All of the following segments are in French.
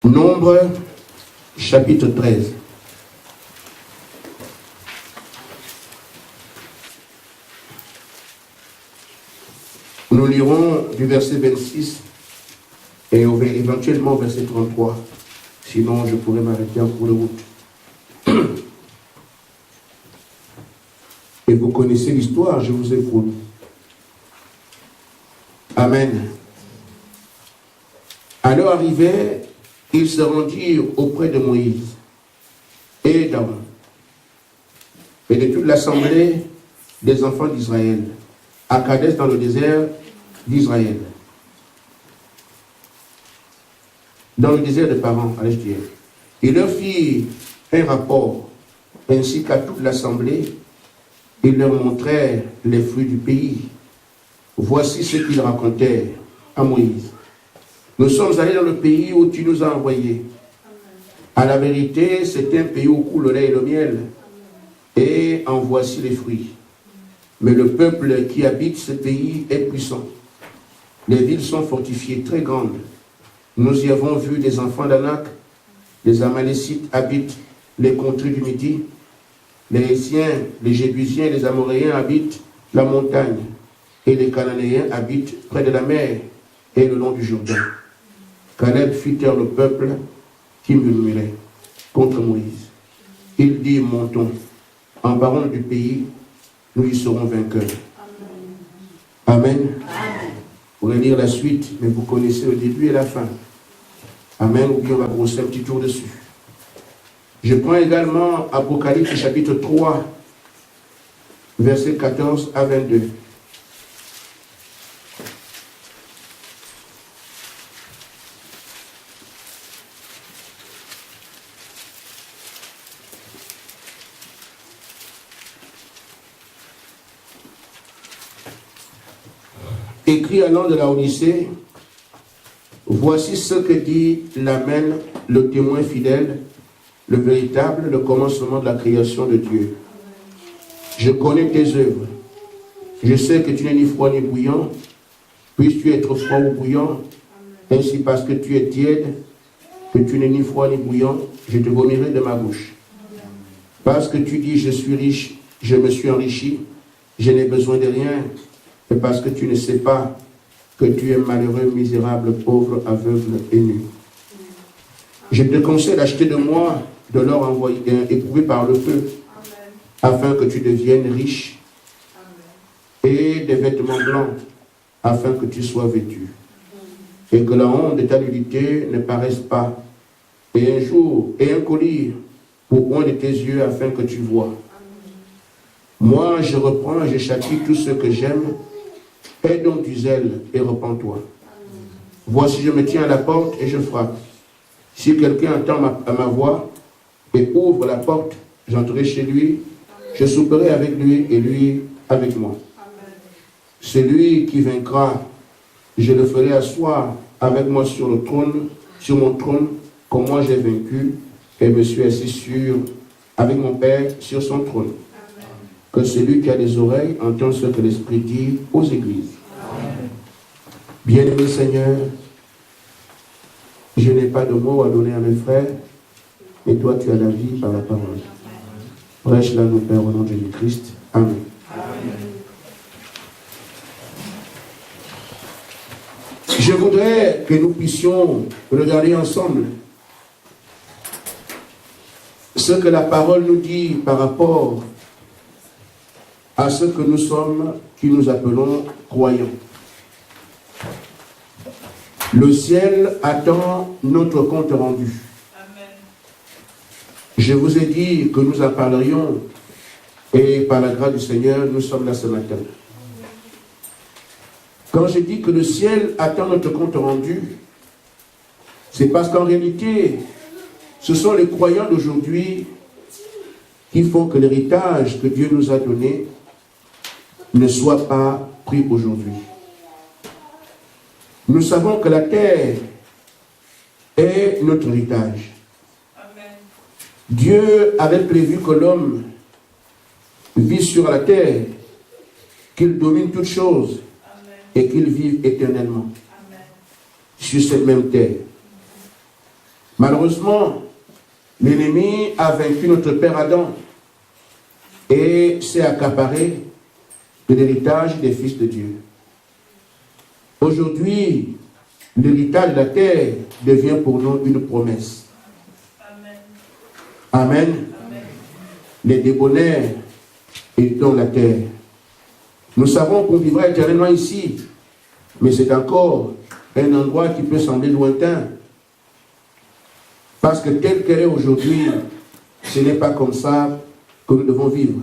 Nombre, chapitre 13. Nous lirons du verset 26 et éventuellement au verset 33. Sinon, je pourrais m'arrêter en cours de route. Et vous connaissez l'histoire, je vous ai promis. Amen. À leur arrivée, ils se rendirent auprès de Moïse et d'Aaron et de toute l'assemblée des enfants d'Israël, à Kadès dans le désert d'Israël. Dans le désert de Paran, allez-je dire. Il leur fit un rapport, ainsi qu'à toute l'assemblée. Ils leur montrèrent les fruits du pays. Voici ce qu'ils racontèrent à Moïse. Nous sommes allés dans le pays où tu nous as envoyés. À la vérité, c'est un pays où coule le lait et le miel. Et en voici les fruits. Mais le peuple qui habite ce pays est puissant. Les villes sont fortifiées, très grandes. Nous y avons vu des enfants d'Anak. Les Amalécites habitent les contrées du Midi. Les Hétiens, les Jébusiens, les Amoréens habitent la montagne. Et les Cananéens habitent près de la mer et le long du Jourdain. Caleb fit taire le peuple qui murmurait contre Moïse. Il dit, montons, emparons du pays, nous y serons vainqueurs. Amen. Amen. Vous pourrez lire la suite, mais vous connaissez le début et la fin. Amen, ou bien on va brosser un petit tour dessus. Je prends également Apocalypse chapitre 3, versets 14 à 22. Écrit à l'an de la Odyssée, voici ce que dit l'Amen, le témoin fidèle, le véritable, le commencement de la création de Dieu. Je connais tes œuvres. Je sais que tu n'es ni froid ni bouillant. Puisses-tu être froid ou bouillant, ainsi parce que tu es tiède, que tu n'es ni froid ni bouillant, je te vomirai de ma bouche. Parce que tu dis, je suis riche, je me suis enrichi, je n'ai besoin de rien, et parce que tu ne sais pas que tu es malheureux, misérable, pauvre, aveugle et nu. Je te conseille d'acheter de moi de l'or éprouvé par le feu, afin que tu deviennes riche, et des vêtements blancs, afin que tu sois vêtu, et que la honte de ta nudité ne paraisse pas, et un jour, et un collier pour un de tes yeux, afin que tu vois. Moi, je reprends et je châtie tous ceux que j'aime. Aie donc du zèle et repens-toi. Voici, je me tiens à la porte et je frappe. Si quelqu'un entend ma voix et ouvre la porte, j'entrerai chez lui, je souperai avec lui et lui avec moi. Celui qui vaincra, je le ferai asseoir avec moi sur mon trône, comme moi j'ai vaincu et me suis assis avec mon Père sur son trône. Que celui qui a des oreilles entende ce que l'Esprit dit aux églises. Bien-aimé Seigneur, je n'ai pas de mots à donner à mes frères, mais toi tu as la vie par la parole. Prêche-la, nos Pères, au nom de Jésus-Christ. Amen. Je voudrais que nous puissions regarder ensemble ce que la parole nous dit par rapport à ce que nous sommes, qui nous appelons croyants. Le ciel attend notre compte rendu. Amen. Je vous ai dit que nous en parlerions et par la grâce du Seigneur, nous sommes là ce matin. Quand je dis que le ciel attend notre compte rendu, c'est parce qu'en réalité, ce sont les croyants d'aujourd'hui qui font que l'héritage que Dieu nous a donné ne soit pas pris aujourd'hui. Nous savons que la terre est notre héritage. Amen. Dieu avait prévu que l'homme vit sur la terre, qu'il domine toutes choses. Amen. Et qu'il vive éternellement. Amen. Sur cette même terre. Malheureusement, l'ennemi a vaincu notre père Adam et s'est accaparé de l'héritage des fils de Dieu. Aujourd'hui, l'héritage de la terre devient pour nous une promesse. Amen. Amen. Amen. Les débonnaires étant la terre. Nous savons qu'on vivra éternellement ici, mais c'est encore un endroit qui peut sembler lointain. Parce que tel qu'elle est aujourd'hui, ce n'est pas comme ça que nous devons vivre.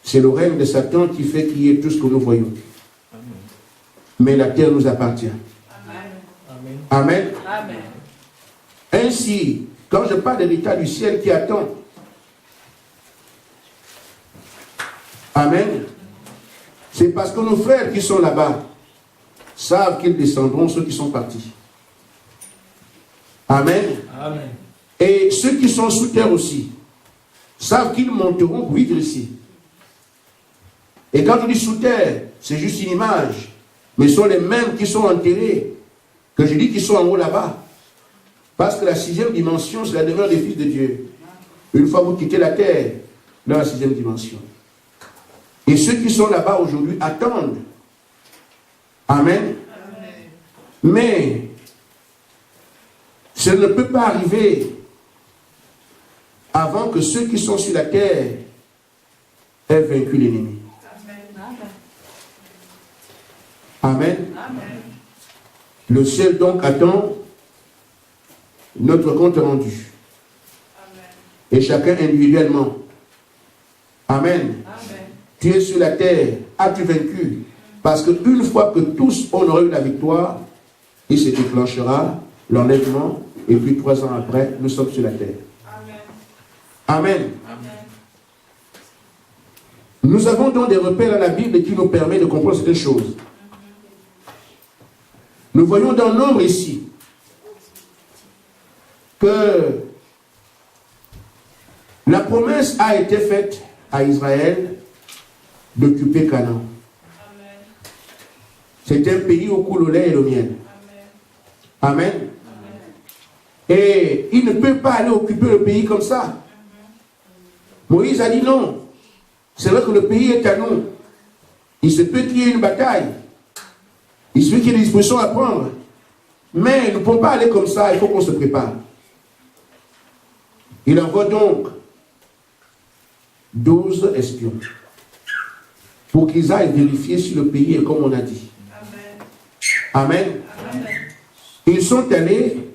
C'est le règne de Satan qui fait qu'il y ait tout ce que nous voyons. Mais la terre nous appartient. Amen. Amen. Amen. Ainsi, quand je parle de l'état du ciel qui attend, Amen, c'est parce que nos frères qui sont là-bas savent qu'ils descendront ceux qui sont partis. Amen. Amen. Et ceux qui sont sous terre aussi savent qu'ils monteront pour vivre ici. Et quand on dit sous terre, c'est juste une image. Mais ce sont les mêmes qui sont enterrés, que je dis qui sont en haut là-bas. Parce que la 6e dimension, c'est la demeure des fils de Dieu. Une fois vous quittez la terre, dans la 6e dimension. Et ceux qui sont là-bas aujourd'hui attendent. Amen. Amen. Mais ça ne peut pas arriver avant que ceux qui sont sur la terre aient vaincu l'ennemi. Amen. Amen. Le ciel donc attend notre compte rendu. Amen. Et chacun individuellement. Amen. Amen. Tu es sur la terre, as-tu vaincu? Parce qu'une fois que tous on aura eu la victoire, il se déclenchera l'enlèvement, et puis 3 ans après, nous sommes sur la terre. Amen. Amen. Amen. Nous avons donc des repères dans la Bible qui nous permettent de comprendre certaines choses. Nous voyons dans Nombre ici que la promesse a été faite à Israël d'occuper Canaan. C'est un pays où coule le lait et le miel. Amen. Amen. Et il ne peut pas aller occuper le pays comme ça. Moïse a dit non. C'est vrai que le pays est à nous. Il se peut qu'il y ait une bataille. Il se peut qu'il y ait des dispositions à prendre. Mais nous ne pouvons pas aller comme ça. Il faut qu'on se prépare. Il envoie donc 12 espions pour qu'ils aillent vérifier si le pays est comme on a dit. Amen. Amen. Ils sont allés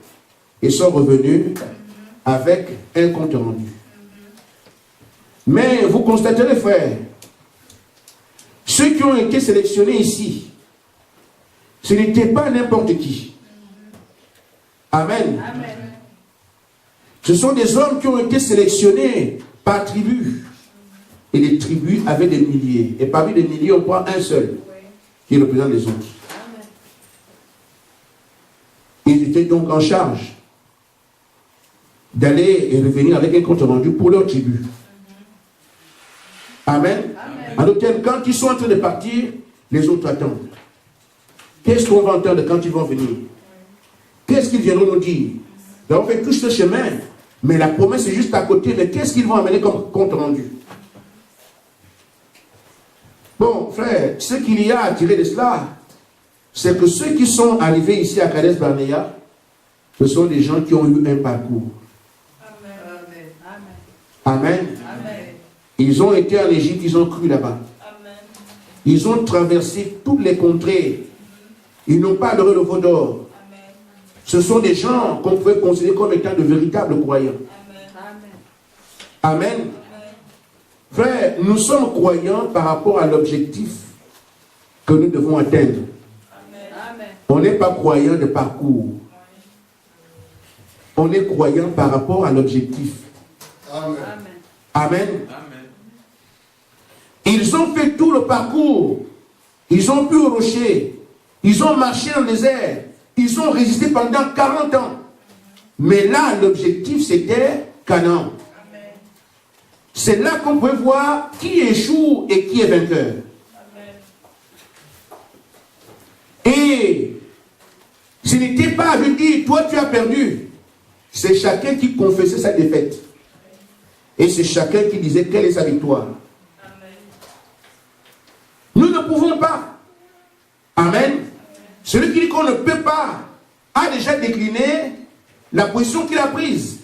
et sont revenus avec un compte rendu. Mais vous constaterez, frères, ceux qui ont été sélectionnés ici, ce n'était pas n'importe qui. Amen. Amen. Ce sont des hommes qui ont été sélectionnés par tribu. Et les tribus avaient des milliers. Et parmi les milliers, on prend un seul qui représente les autres. Ils étaient donc en charge d'aller et revenir avec un compte rendu pour leur tribu. Amen. En d'autres termes, quand ils sont en train de partir, les autres attendent. Qu'est-ce qu'on va entendre quand ils vont venir? Qu'est-ce qu'ils viendront nous dire? Ils ont fait tout ce chemin, mais la promesse est juste à côté. Mais qu'est-ce qu'ils vont amener comme compte rendu? Bon, frère, ce qu'il y a à tirer de cela, c'est que ceux qui sont arrivés ici à Kades Barnea, ce sont des gens qui ont eu un parcours. Amen. Amen. Amen. Ils ont été en Égypte, ils ont cru là-bas. Ils ont traversé toutes les contrées. Ils n'ont pas adoré le veau d'or. Ce sont des gens qu'on peut considérer comme étant de véritables croyants. Amen. Amen. Frère, nous sommes croyants par rapport à l'objectif que nous devons atteindre. Amen. On n'est pas croyant de parcours. On est croyant par rapport à l'objectif. Amen. Amen. Amen. Ils ont fait tout le parcours. Ils ont pu au rocher. Ils ont marché dans le désert. Ils ont résisté pendant 40 ans. Mais là, l'objectif, c'était Canaan. C'est là qu'on peut voir qui échoue et qui est vainqueur. Amen. Et ce n'était pas, je dis, toi tu as perdu. c'est chacun qui confessait sa défaite. Et c'est chacun qui disait quelle est sa victoire. Nous ne pouvons pas. Amen. Celui qui dit qu'on ne peut pas a déjà décliné la position qu'il a prise.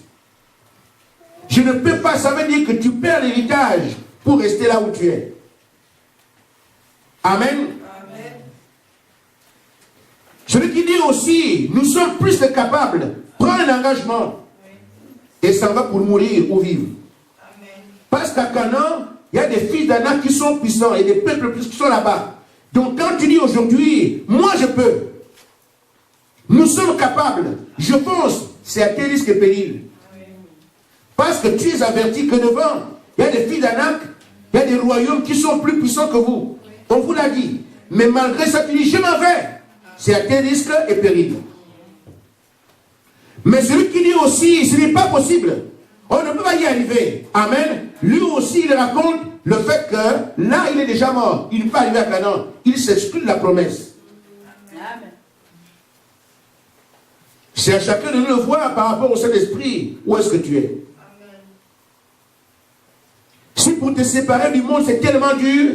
Je ne peux pas, ça veut dire que tu perds l'héritage pour rester là où tu es. Amen. Amen. Celui qui dit aussi, nous sommes plus que capables, prends un engagement et ça va pour mourir ou vivre. Amen. Parce qu'à Canaan, il y a des fils d'Anak qui sont puissants et des peuples qui sont là-bas. Donc quand tu dis aujourd'hui, moi je peux, nous sommes capables, je pense, c'est à tes risques et périls. Parce que tu es averti que devant, il y a des fils d'Anak, il y a des royaumes qui sont plus puissants que vous. On vous l'a dit. Mais malgré ça, tu dis, je m'en vais. C'est à tes risques et périls. Mais celui qui dit aussi, ce n'est pas possible. On ne peut pas y arriver. Amen. Lui aussi, il raconte le fait que là, il est déjà mort. Il ne peut pas arriver à Canaan. Il s'exclut de la promesse. Amen. C'est à chacun de nous le voir par rapport au Saint-Esprit. Où est-ce que tu es? Amen. Si pour te séparer du monde, c'est tellement dur,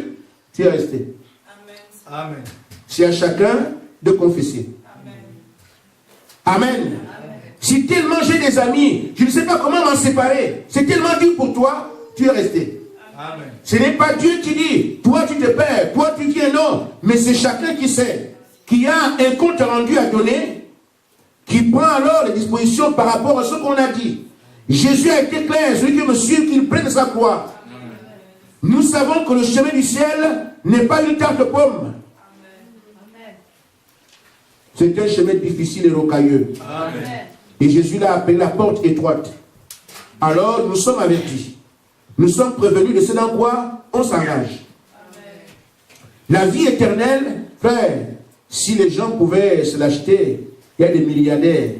tu es resté. Amen. Amen. C'est à chacun de confesser. Amen. Amen. Amen. Si tellement j'ai des amis, je ne sais pas comment m'en séparer. C'est tellement dur pour toi, tu es resté. Amen. Ce n'est pas Dieu qui dit, toi tu te perds, toi tu viens, non. Mais c'est chacun qui sait, qui a un compte rendu à donner, qui prend alors les dispositions par rapport à ce qu'on a dit. Jésus a été clair, celui qui me suit, qu'il prenne sa croix. Amen. Nous savons que le chemin du ciel n'est pas une tarte pomme. C'est un chemin difficile et rocailleux. Amen. Et Jésus l'a appelé la porte étroite. Alors nous sommes avertis. Nous sommes prévenus de ce dans quoi on s'engage. La vie éternelle, frère, si les gens pouvaient se l'acheter, il y a des milliardaires.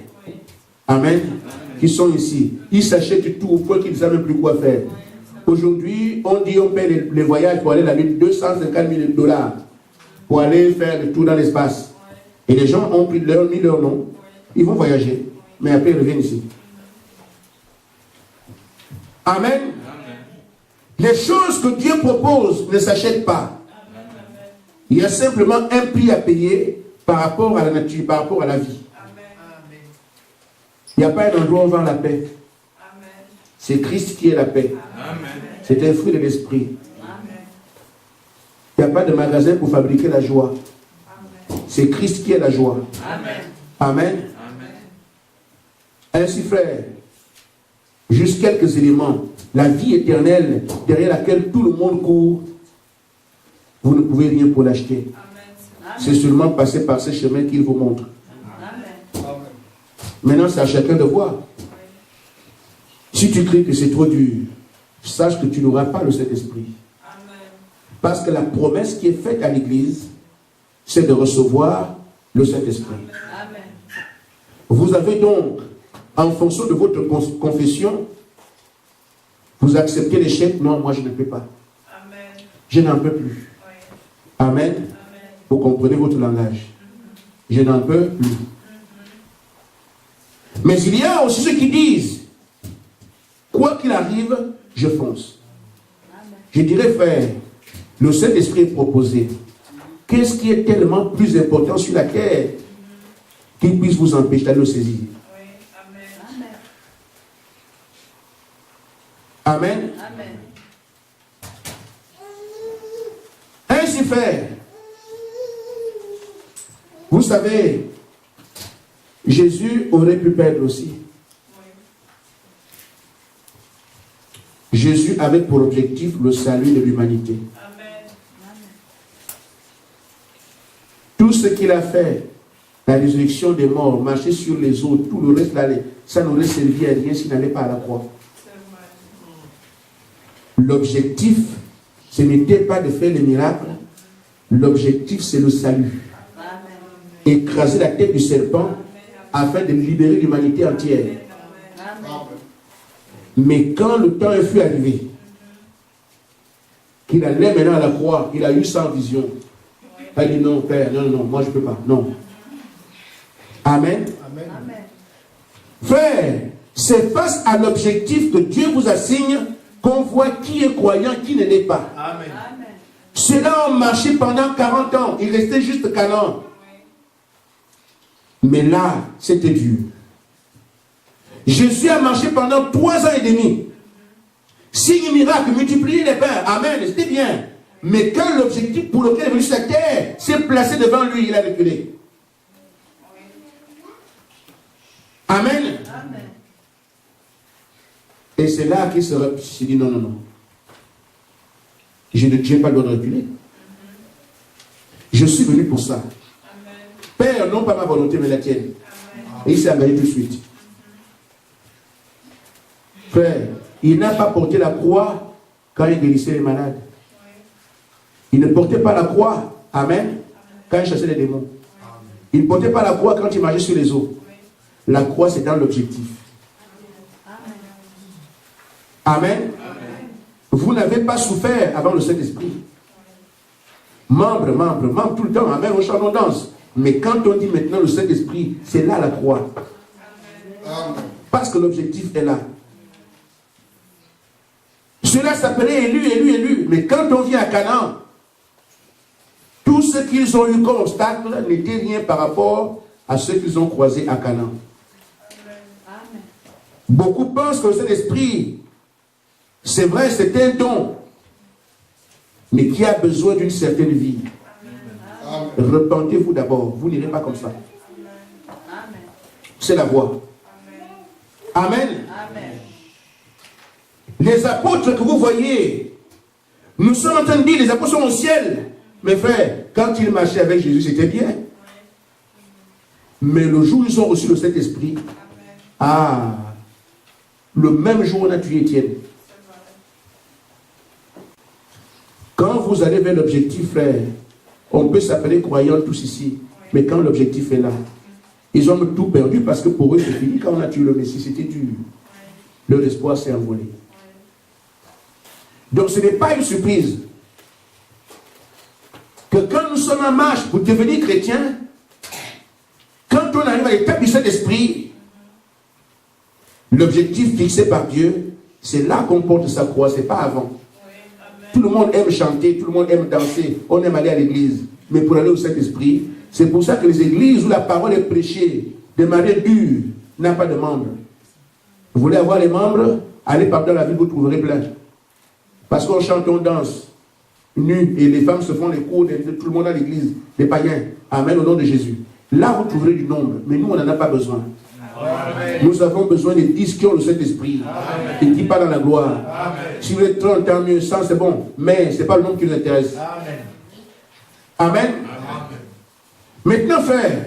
Amen. Qui sont ici. Ils s'achètent tout au point qu'ils ne savent même plus quoi faire. Aujourd'hui, on dit on paie les voyages pour aller à la Lune, 250 000 $ pour aller faire le tour dans l'espace. Et les gens ont mis leur nom. Ils vont voyager. Mais après, ils reviennent ici. Amen. Amen. Les choses que Dieu propose ne s'achètent pas. Amen. Il y a simplement un prix à payer par rapport à la nature, par rapport à la vie. Amen. Il n'y a pas un endroit où on vend la paix. Amen. C'est Christ qui est la paix. Amen. C'est un fruit de l'esprit. Il n'y a pas de magasin pour fabriquer la joie. C'est Christ qui est la joie. Amen. Amen. Ainsi, frère, juste quelques éléments. La vie éternelle, derrière laquelle tout le monde court, vous ne pouvez rien pour l'acheter. C'est seulement passer par ce chemin qu'il vous montre. Amen. Maintenant, c'est à chacun de voir. Si tu cries que c'est trop dur, sache que tu n'auras pas le Saint-Esprit. Parce que la promesse qui est faite à l'Église, c'est de recevoir le Saint-Esprit. Vous avez donc, en fonction de votre confession, vous acceptez l'échec. Non, moi je ne peux pas. Amen. Je n'en peux plus. Oui. Amen. Amen. Vous comprenez votre langage. Je n'en peux plus. Mais il y a aussi ceux qui disent, quoi qu'il arrive, je fonce. Amen. Je dirais, frère, le Saint-Esprit est proposé. Qu'est-ce qui est tellement plus important sur la terre qui puisse vous empêcher d'aller le saisir? Oui. Amen. Amen. Amen. Ainsi fait, vous savez, Jésus aurait pu perdre aussi. Oui. Jésus avait pour objectif le salut de l'humanité. Tout ce qu'il a fait, la résurrection des morts, marcher sur les eaux, tout le reste, ça n'aurait servi à rien s'il n'allait pas à la croix. L'objectif, ce n'était pas de faire les miracles. L'objectif, c'est le salut. Écraser la tête du serpent afin de libérer l'humanité entière. Mais quand le temps fut arrivé, qu'il allait maintenant à la croix, il a eu sa vision. Il a dit non, Père, non, moi je ne peux pas. Non. Amen. Amen. Frère, C'est face à l'objectif que Dieu vous assigne qu'on voit qui est croyant, qui ne l'est pas. Amen. Ceux-là ont marché pendant 40 ans. Il restait juste Canaan. Mais là, c'était dur. Jésus a marché pendant 3 ans et demi. Signe miracle, multiplier les pains. Amen, c'était bien. Mais quand l'objectif pour lequel il est venu sur la terre s'est placé devant lui, il a reculé. Amen. Et c'est là qu'il s'est dit non. Je n'ai pas le droit de reculer. Je suis venu pour ça. Père, non pas ma volonté, mais la tienne. Et il s'est engagé tout de suite. Frère, il n'a pas porté la croix quand il guérissait les malades. Il ne portait pas la croix, amen, quand il chassait les démons. Il ne portait pas la croix quand il marchait sur les eaux. La croix, c'est dans l'objectif. Amen. Vous n'avez pas souffert avant le Saint-Esprit. Membre, tout le temps. Amen, on chante, on danse. Mais quand on dit maintenant le Saint-Esprit, c'est là la croix. Parce que l'objectif est là. Cela s'appelait élu. Mais quand on vient à Canaan, tout ce qu'ils ont eu comme obstacle n'était rien par rapport à ceux qu'ils ont croisés à Canaan. Beaucoup pensent que le Saint-Esprit, c'est vrai, c'est un don, mais qui a besoin d'une certaine vie. Repentez-vous d'abord, vous n'irez pas comme ça. C'est la voie. Amen. Les apôtres que vous voyez, nous sommes en train de dire, les apôtres sont au ciel. Mes frères, quand ils marchaient avec Jésus, c'était bien. Mais le jour où ils ont reçu le Saint-Esprit, le même jour on a tué Étienne. Quand vous allez vers l'objectif, frère, on peut s'appeler croyants tous ici, mais quand l'objectif est là, ils ont tout perdu parce que pour eux c'est fini. Quand on a tué le Messie, c'était dur. Leur espoir s'est envolé. Donc ce n'est pas une surprise que quand nous sommes en marche pour devenir chrétiens, quand on arrive à l'étape du Saint-Esprit, l'objectif fixé par Dieu, c'est là qu'on porte sa croix, c'est pas avant. Tout le monde aime chanter, tout le monde aime danser, on aime aller à l'église. Mais pour aller au Saint-Esprit, c'est pour ça que les églises où la parole est prêchée de manière dure n'a pas de membres. Vous voulez avoir les membres? Allez par dans la ville, vous trouverez plein. Parce qu'on chante, on danse, nus, et les femmes se font les cours de tout le monde à l'église, les païens. Amen, au nom de Jésus. Là, vous trouverez du nombre, mais nous, on n'en a pas besoin. Amen. Nous avons besoin des 10 qui ont le Saint-Esprit et qui parlent dans la gloire. Amen. Si vous êtes 30, tant mieux, 100, c'est bon, mais ce n'est pas le nombre qui nous intéresse. Amen. Amen. Amen. Maintenant, frère,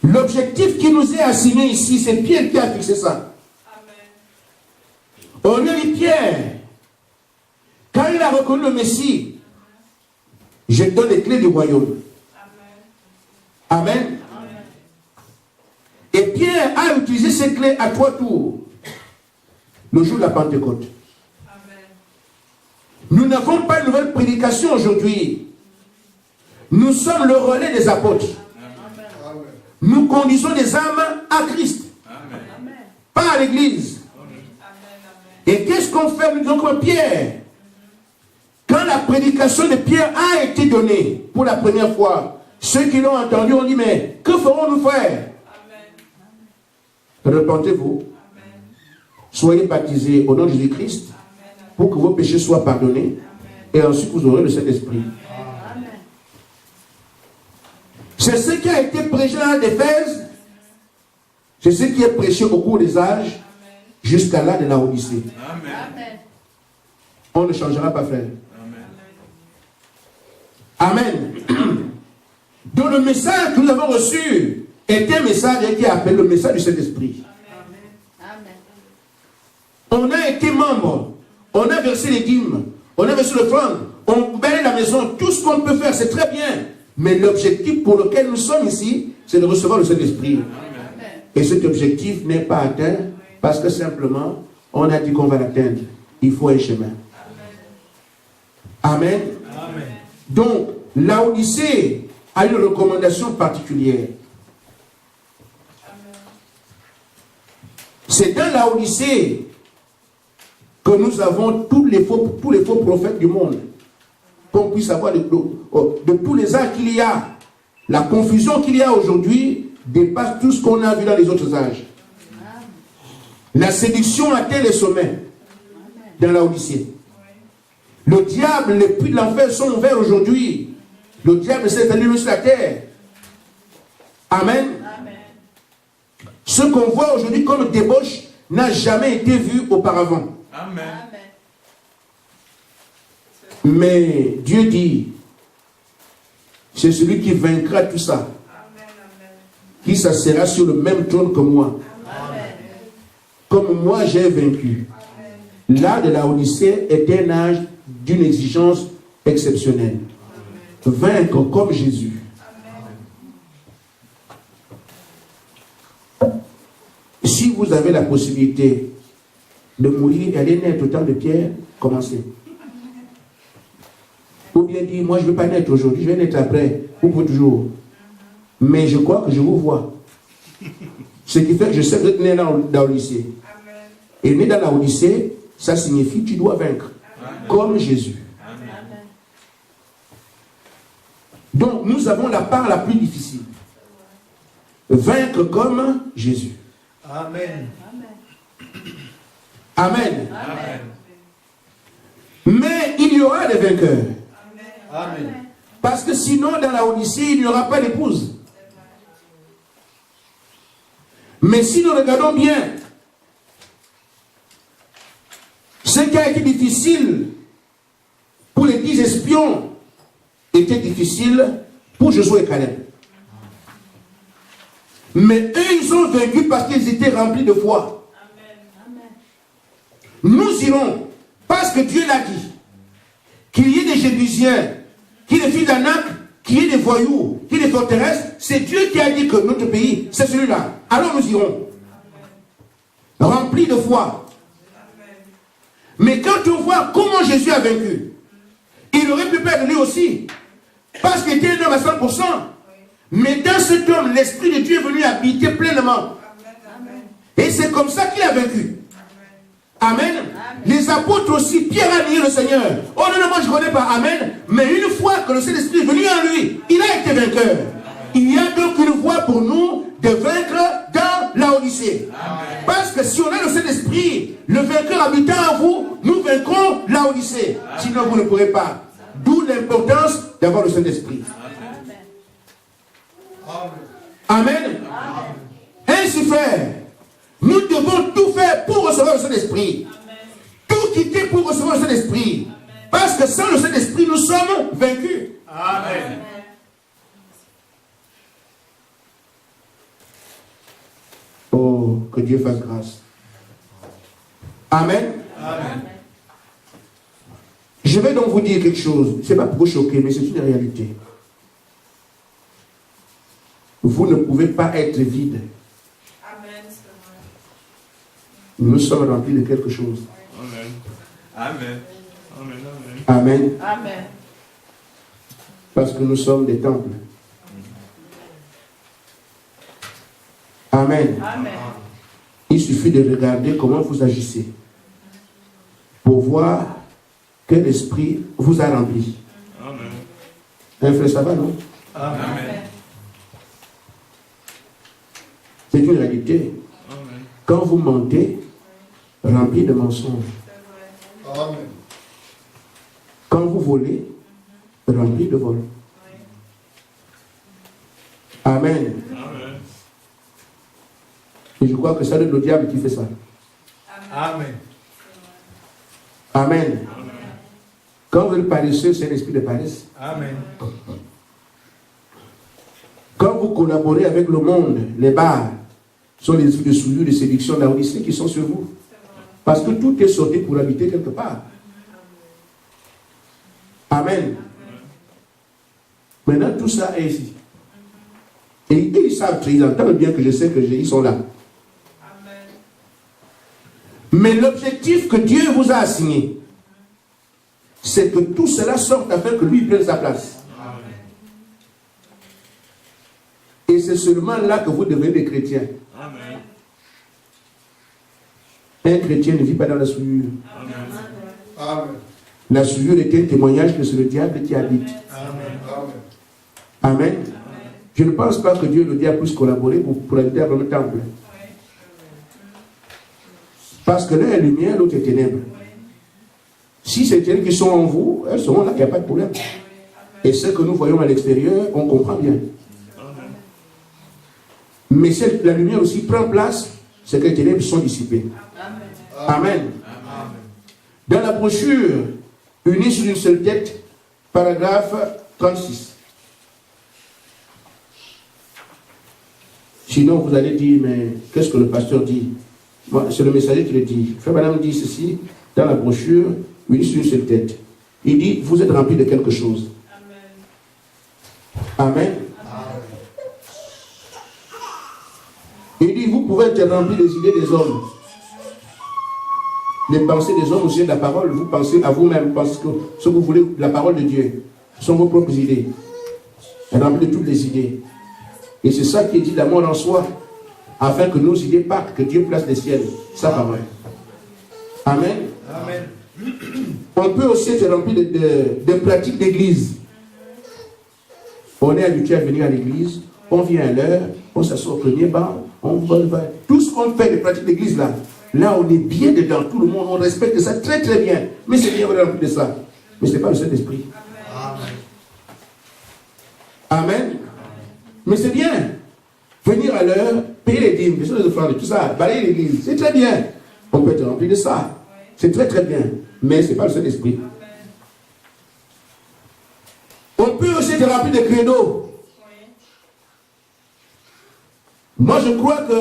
l'objectif qui nous est assigné ici, c'est Pierre qui a fixé ça. On lui a dit, Pierre, quand il a reconnu le Messie, je donne les clés du royaume. Amen. Amen. Et Pierre a utilisé ces clés à 3 tours. Le jour de la Pentecôte. Amen. Nous n'avons pas une nouvelle prédication aujourd'hui. Nous sommes le relais des apôtres. Amen. Nous conduisons des âmes à Christ. Amen. Pas à l'église. Et qu'est-ce qu'on fait? Nous disons comme Pierre. Quand la prédication de Pierre a été donnée pour la première fois, ceux qui l'ont entendu ont dit, mais que ferons-nous, frères? Repentez-vous. Soyez baptisés au nom de Jésus-Christ pour que vos péchés soient pardonnés. Et ensuite vous aurez le Saint-Esprit. C'est ce qui a été prêché dans l'Éphèse. C'est ce qui est prêché au cours des âges jusqu'à là de la Odyssée. On ne changera pas, frère. Amen. Donc le message que nous avons reçu est un message qui est appelé le message du Saint-Esprit. On a été membre, on a versé les dîmes, on a versé l'offrande, on balaye la maison, tout ce qu'on peut faire, c'est très bien. Mais l'objectif pour lequel nous sommes ici, c'est de recevoir le Saint-Esprit. Et cet objectif n'est pas atteint parce que simplement, on a dit qu'on va l'atteindre. Il faut un chemin. Amen. Amen. Donc, la Odyssée a une recommandation particulière. C'est dans la Odyssée que nous avons tous les faux prophètes du monde. Qu'on puisse avoir de tous les âges qu'il y a. La confusion qu'il y a aujourd'hui dépasse tout ce qu'on a vu dans les autres âges. La séduction atteint les sommets dans la Odyssée. Le diable, les puits de l'enfer sont ouverts aujourd'hui. Le diable s'est établi sur la terre. Amen. Ce qu'on voit aujourd'hui comme débauche n'a jamais été vu auparavant. Amen. Mais Dieu dit, c'est celui qui vaincra tout ça, qui s'assera sur le même trône que moi. Comme moi j'ai vaincu. L'âge de la Odyssée est un âge d'une exigence exceptionnelle. Vaincre comme Jésus. Si vous avez la possibilité de mourir et aller naître au temps de Pierre, commencez. Ou bien dire, moi je ne veux pas naître aujourd'hui, je vais naître après, ou pour toujours. Mais je crois que je vous vois. Ce qui fait que je sais que vous êtes né dans l'Odyssée. Et né dans la Odyssée, ça signifie que tu dois vaincre. Amen. Comme Jésus. Amen. Donc nous avons la part la plus difficile. Vaincre comme Jésus. Amen. Amen. Amen. Mais il y aura des vainqueurs. Amen. Parce que sinon, dans la Odyssée, il n'y aura pas d'épouse. Mais si nous regardons bien, ce qui a été difficile pour les 10 espions était difficile pour Josué et Caleb. Mais eux, ils ont vaincu parce qu'ils étaient remplis de foi. Amen. Nous irons, parce que Dieu l'a dit, qu'il y ait des Jébusiens, qu'il y ait des filles d'Anak, qu'il y ait des voyous, qu'il y ait des forteresses. C'est Dieu qui a dit que notre pays, c'est celui-là. Alors nous irons. Remplis de foi. Mais quand on voit comment Jésus a vaincu, il aurait pu perdre lui aussi. Parce qu'il était un homme à 100%. Mais dans cet homme, l'Esprit de Dieu est venu habiter pleinement. Et c'est comme ça qu'il a vaincu. Amen. Les apôtres aussi, Pierre a nié le Seigneur. Oh non, moi je ne connais pas. Amen. Mais une fois que le Saint-Esprit est venu en lui, il a été vainqueur. Il y a donc une voie pour nous de vaincre dans la Odyssée. Amen. Parce que si on a le Saint-Esprit, le vainqueur habitant en vous, nous vaincrons la Odyssée. Sinon vous ne pourrez pas. D'où l'importance d'avoir le Saint-Esprit. Amen. Amen. Ainsi faire. Nous devons tout faire pour recevoir le Saint-Esprit. Tout quitter pour recevoir le Saint-Esprit. Parce que sans le Saint-Esprit, nous sommes vaincus. Amen. Oh, que Dieu fasse grâce. Amen. Amen. Je vais donc vous dire quelque chose. Ce n'est pas pour vous choquer, mais c'est une réalité. Vous ne pouvez pas être vide. Nous sommes remplis de quelque chose. Amen. Amen. Amen. Amen. Amen. Parce que nous sommes des temples. Amen. Amen. Il suffit de regarder comment vous agissez pour voir quel esprit vous a rempli. Amen. Un frère, ça va, non? Amen. C'est une réalité. Amen. Quand vous mentez, rempli de mensonges. Amen. Quand vous volez, rempli de vol. Amen. Amen. Et je crois que c'est le diable qui fait ça. Amen. Amen. Quand vous êtes paresseux, c'est l'esprit de paresse. Amen. Quand vous collaborez avec le monde, les bars, sont les esprits de souillure, de séduction, de la Odyssée qui sont sur vous. Parce que tout est sorti pour habiter quelque part. Amen. Maintenant, tout ça est ici. Et ils savent, ils entendent bien que je sais qu'ils sont là. Mais l'objectif que Dieu vous a assigné, c'est que tout cela sorte afin que lui prenne sa place. Amen. Et c'est seulement là que vous devenez des chrétiens. Amen. Un chrétien ne vit pas dans la souillure. Amen. La souillure est un témoignage que c'est le diable qui habite. Amen. Je ne pense pas que Dieu et le diable puissent collaborer pour habiter dans le même temple. Parce que l'un est lumière, l'autre est ténèbres. Si c'est les ténèbres qui sont en vous, elles seront là, il n'y a pas de problème. Et ce que nous voyons à l'extérieur, on comprend bien. Mais la lumière aussi prend place, c'est que les ténèbres sont dissipées. Amen. Dans la brochure, Unis sur une seule tête, paragraphe 36. Sinon, vous allez dire, mais qu'est-ce que le pasteur dit? C'est le messager qui le dit. Frère Branham dit ceci dans la brochure, Unis sur une seule tête. Il dit, vous êtes remplis de quelque chose. Amen. Il dit, vous pouvez être remplis des idées des hommes. Les pensées des hommes aussi de la parole, vous pensez à vous-même, parce que ce que vous voulez, la parole de Dieu, sont vos propres idées. Elle est remplie de toutes les idées. Et c'est ça qui est dit d'amour en soi, afin que nos idées partent, que Dieu place les siennes. Sa parole. Amen. Amen. On peut aussi être rempli de pratiques d'église. On est habitué à venir à l'église, on vient à l'heure, on s'assoit au premier banc, on va. Tout ce qu'on fait des pratiques d'église là, on est bien dedans, tout le monde, on respecte ça très très bien. Mais c'est bien, on est rempli de ça. Mais ce n'est pas le Saint-Esprit. Amen. Mais c'est bien. Venir à l'heure, payer les dîmes, les offrandes, tout ça, balayer l'église, c'est très bien. On peut être rempli de ça. C'est très très bien. Mais ce n'est pas le Saint-Esprit. On peut aussi être rempli de credo. Moi je crois que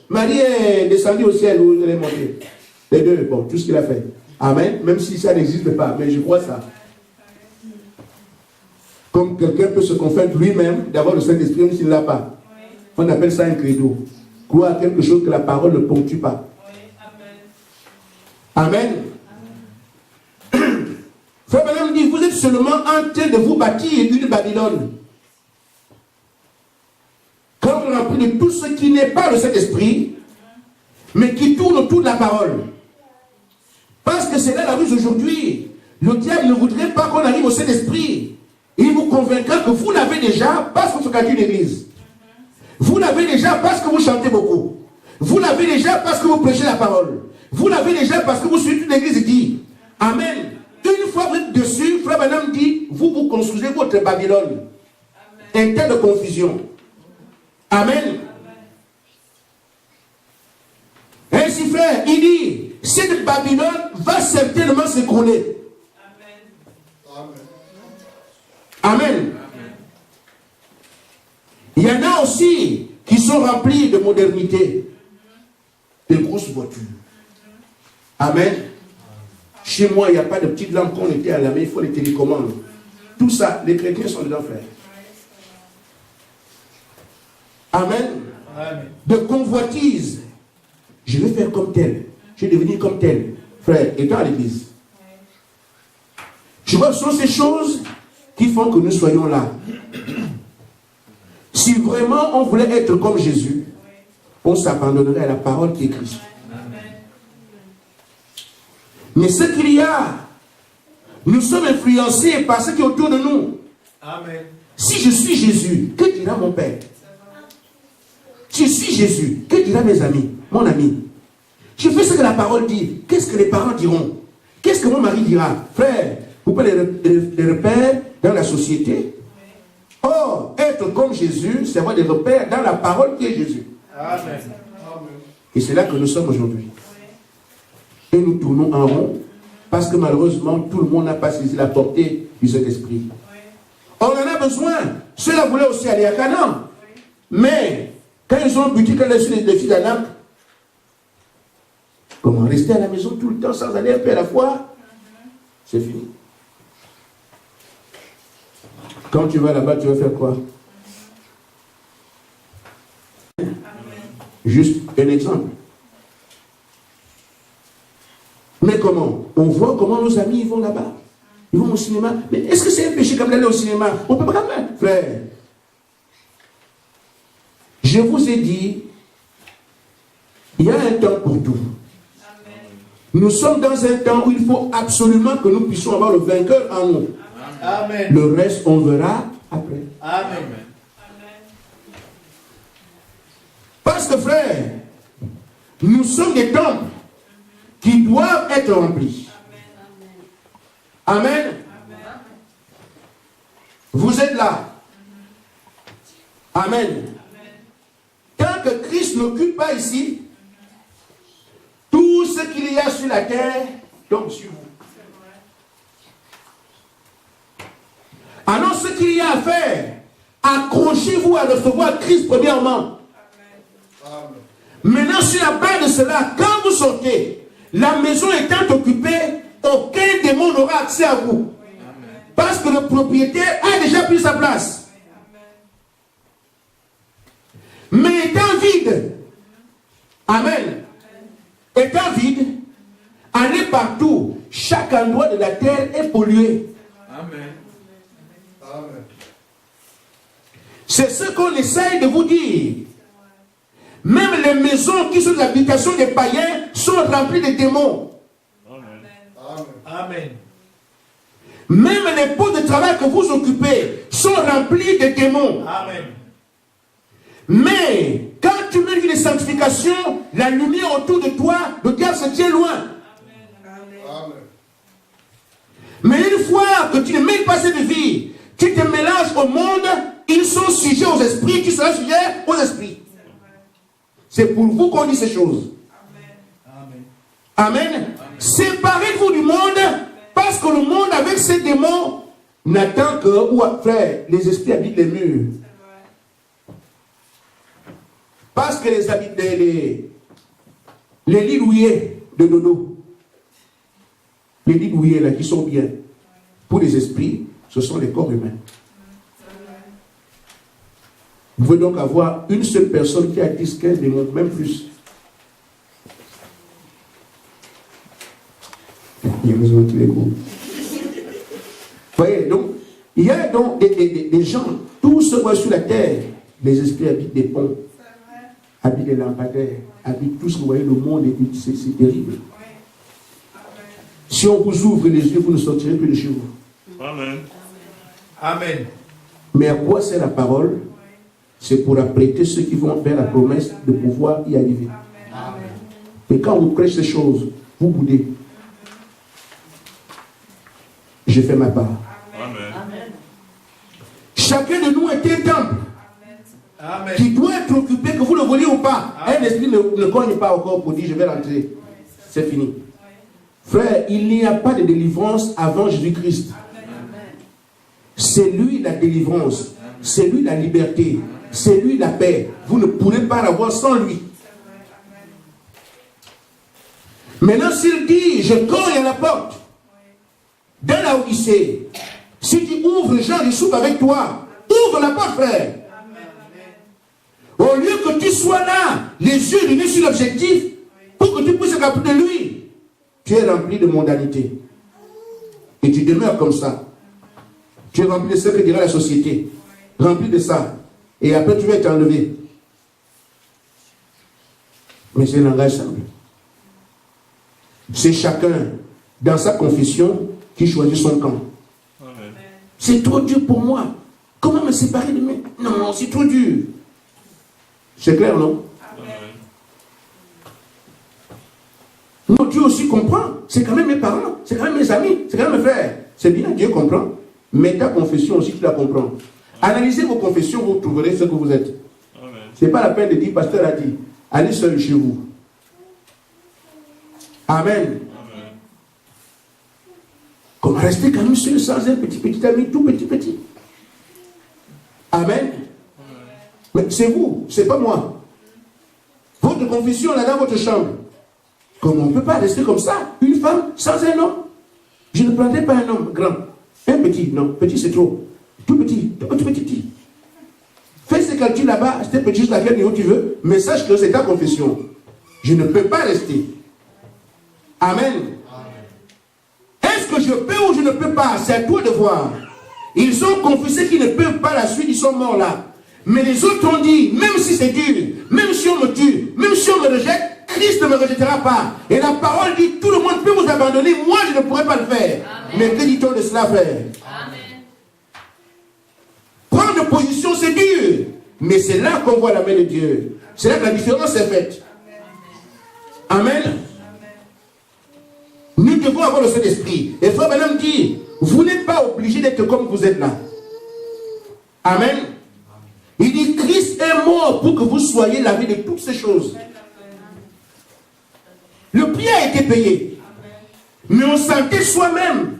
Marie est descendue au ciel où elle est montée. Les deux, bon, tout ce qu'il a fait. Amen. Même si ça n'existe pas, mais je crois ça. Comme quelqu'un peut se convaincre lui-même d'avoir le Saint-Esprit même s'il ne l'a pas. On appelle ça un credo. Croire à quelque chose que la parole ne ponctue pas. Amen. Frère Branham dit, vous êtes seulement en train de vous bâtir une Babylone. Quand on a pris de tout ce qui n'est pas le Saint-Esprit, mais qui tourne autour de la parole. Parce que c'est là la ruse aujourd'hui. Le diable ne voudrait pas qu'on arrive au Saint-Esprit. Il vous convaincra que vous l'avez déjà parce que vous fréquentez une église. Vous l'avez déjà parce que vous chantez beaucoup. Vous l'avez déjà parce que vous prêchez la parole. Vous l'avez déjà parce que vous suivez une église et dit Amen. Une fois vous êtes dessus, Frère Branham dit, vous construisez votre Babylone. Un tas de confusion. Amen. Ainsi, frère, il dit, cette Babylone va certainement s'écrouler. Amen. Il y en a aussi qui sont remplis de modernité, de grosses voitures. Amen. Chez moi, il n'y a pas de petites lampes qu'on était à la main, il faut les télécommandes. Tout ça, les chrétiens sont dedans, frère. Amen. Amen. De convoitise. Je vais faire comme tel. Je vais devenir comme tel. Frère, étant à l'église. Je vois que ce sont ces choses qui font que nous soyons là. Si vraiment on voulait être comme Jésus, on s'abandonnerait à la parole qui est Christ. Mais ce qu'il y a, nous sommes influencés par ce qui est autour de nous. Amen. Si je suis Jésus, que dira mon Père? Si je suis Jésus, que dira mes amis, mon ami? Je fais ce que la parole dit. Qu'est-ce que les parents diront? Qu'est-ce que mon mari dira? Frère, vous pouvez les repères dans la société. Or, être comme Jésus, c'est avoir des repères dans la parole qui est Jésus. Amen. Et c'est là que nous sommes aujourd'hui. Et nous tournons en rond parce que malheureusement, tout le monde n'a pas saisi la portée du Saint-Esprit. On en a besoin. Ceux-là voulaient aussi aller à Canaan. Mais quand ils ont buté, quand les filles d'Anak, comment rester à la maison tout le temps sans aller un peu à la fois? C'est fini. Quand tu vas là-bas, tu vas faire quoi? Amen. Juste un exemple. Mais comment? On voit comment nos amis vont là-bas. Ils vont au cinéma. Mais est-ce que c'est un péché comme d'aller au cinéma? On peut pas quand même, frère. Je vous ai dit, il y a un temps pour tout. Nous sommes dans un temps où il faut absolument que nous puissions avoir le vainqueur en nous. Amen. Le reste, on verra après. Amen. Parce que frère, nous sommes des temples qui doivent être remplis. Amen. Vous êtes là. Amen. Tant que Christ n'occupe pas ici, tout ce qu'il y a sur la terre tombe sur vous. Alors ce qu'il y a à faire, accrochez-vous à recevoir Christ premièrement. Amen. Maintenant, sur la base de cela, quand vous sortez, la maison étant occupée, aucun démon n'aura accès à vous. Amen. Parce que le propriétaire a déjà pris sa place. Mais étant vide, amen, étant vide, allez partout, chaque endroit de la terre est pollué. Amen. Amen. C'est ce qu'on essaye de vous dire. Même les maisons qui sont l'habitation des païens sont remplies de démons. Amen. Amen. Même les postes de travail que vous occupez sont remplis de démons. Amen. Mais quand tu mets une sanctification, la lumière autour de toi, le diable se tient loin. Amen. Mais une fois que tu ne mets pas cette vie, tu te mélanges au monde, ils sont sujets aux esprits, tu seras sujet aux esprits. C'est pour vous qu'on dit ces choses. Amen. Amen. Séparez-vous du monde, parce que le monde avec ses démons n'attend que, frère, les esprits habitent les murs. Parce que les lits douillés de dodo, les lits douillés là qui sont bien, pour les esprits, ce sont les corps humains. Vous pouvez donc avoir une seule personne qui a 10, 15 démons, même plus. Il y a besoin de tous les groupes. Vous voyez, donc, il y a donc des gens, tout ce qu'on voit sur la terre, les esprits habitent des ponts, habitent les lampadaires, habitent tout ce que vous voyez, le monde, c'est terrible. Si on vous ouvre les yeux, vous ne sortirez plus de chez vous. Amen. Amen. Mais à quoi sert la parole? C'est pour apprêter ceux qui vont faire la promesse de pouvoir y arriver. Amen. Et quand vous prêchez ces choses, vous boudez. J'ai fait ma part. Amen. Chacun de nous est un temple. Amen. Qui doit être occupé, que vous le vouliez ou pas. Amen. Un esprit ne cogne pas encore pour dire je vais rentrer. C'est fini. Frère, il n'y a pas de délivrance avant Jésus-Christ. C'est lui la délivrance. C'est lui la liberté. C'est lui la paix. Vous ne pourrez pas l'avoir sans lui. Maintenant, s'il dit je cogne à la porte dans la Odyssée, si tu ouvres, Jean, il soupe avec toi. Ouvre la porte, frère. Au lieu que tu sois là, les yeux rivés sur l'objectif, pour que tu puisses rappeler de lui, tu es rempli de mondanité. Et tu demeures comme ça. Tu es rempli de ce que dira la société. Rempli de ça. Et après, tu vas être enlevé. Mais c'est un langage simple. C'est chacun, dans sa confession, qui choisit son camp. Amen. C'est trop dur pour moi. Comment me séparer de moi? Non, c'est trop dur. C'est clair, non? Amen. Non, Dieu aussi comprend. C'est quand même mes parents, c'est quand même mes amis, c'est quand même mes frères. C'est bien, Dieu comprend. Mais ta confession aussi, tu la comprends. Analysez vos confessions, vous trouverez ce que vous êtes. Ce n'est pas la peine de dire, pasteur a dit, allez seul chez vous. Amen. Amen. Comme rester quand même seul sans un petit ami, tout petit. Amen. Mais c'est vous, c'est pas moi. Votre confession là dans votre chambre. Comme on ne peut pas rester comme ça, une femme sans un homme. Je ne prendrai pas un homme grand. Un petit, non, petit c'est trop. Tout petit. Fais ce calcul là-bas, c'était petit jusqu'à quel niveau tu veux, mais sache que c'est ta confession. Je ne peux pas rester. Amen. Est-ce que je peux ou je ne peux pas? C'est à toi de voir. Ils ont confessé qu'ils ne peuvent pas la suite, ils sont morts là. Mais les autres ont dit, même si c'est dur, même si on me tue, même si on me rejette, Christ ne me rejettera pas. Et la parole dit, tout le monde peut vous abandonner, moi je ne pourrai pas le faire. Amen. Mais que dit-on de cela, frère? Amen. Prendre position, c'est dur. Mais c'est là qu'on voit la main de Dieu. C'est là que la différence est faite. Amen. Amen. Nous devons avoir le Saint-Esprit. Et frère Branham dit, vous n'êtes pas obligé d'être comme vous êtes là. Amen. Il dit, Christ est mort pour que vous soyez lavé de toutes ces choses. Le prix a été payé. Mais on sentait soi-même.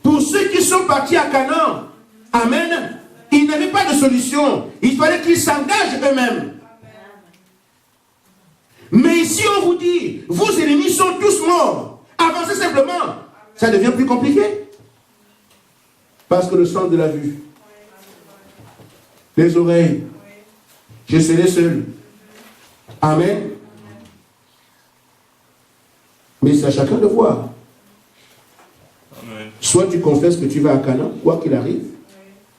Pour ceux qui sont partis à Canaan, amen, ils n'avaient pas de solution. Il fallait qu'ils s'engagent eux-mêmes. Mais ici on vous dit, vos ennemis sont tous morts. Avancez simplement. Ça devient plus compliqué. Parce que le sens de la vue, les oreilles, je serai seul. Amen. Mais c'est à chacun de voir. Amen. Soit tu confesses que tu vas à Canaan, quoi qu'il arrive.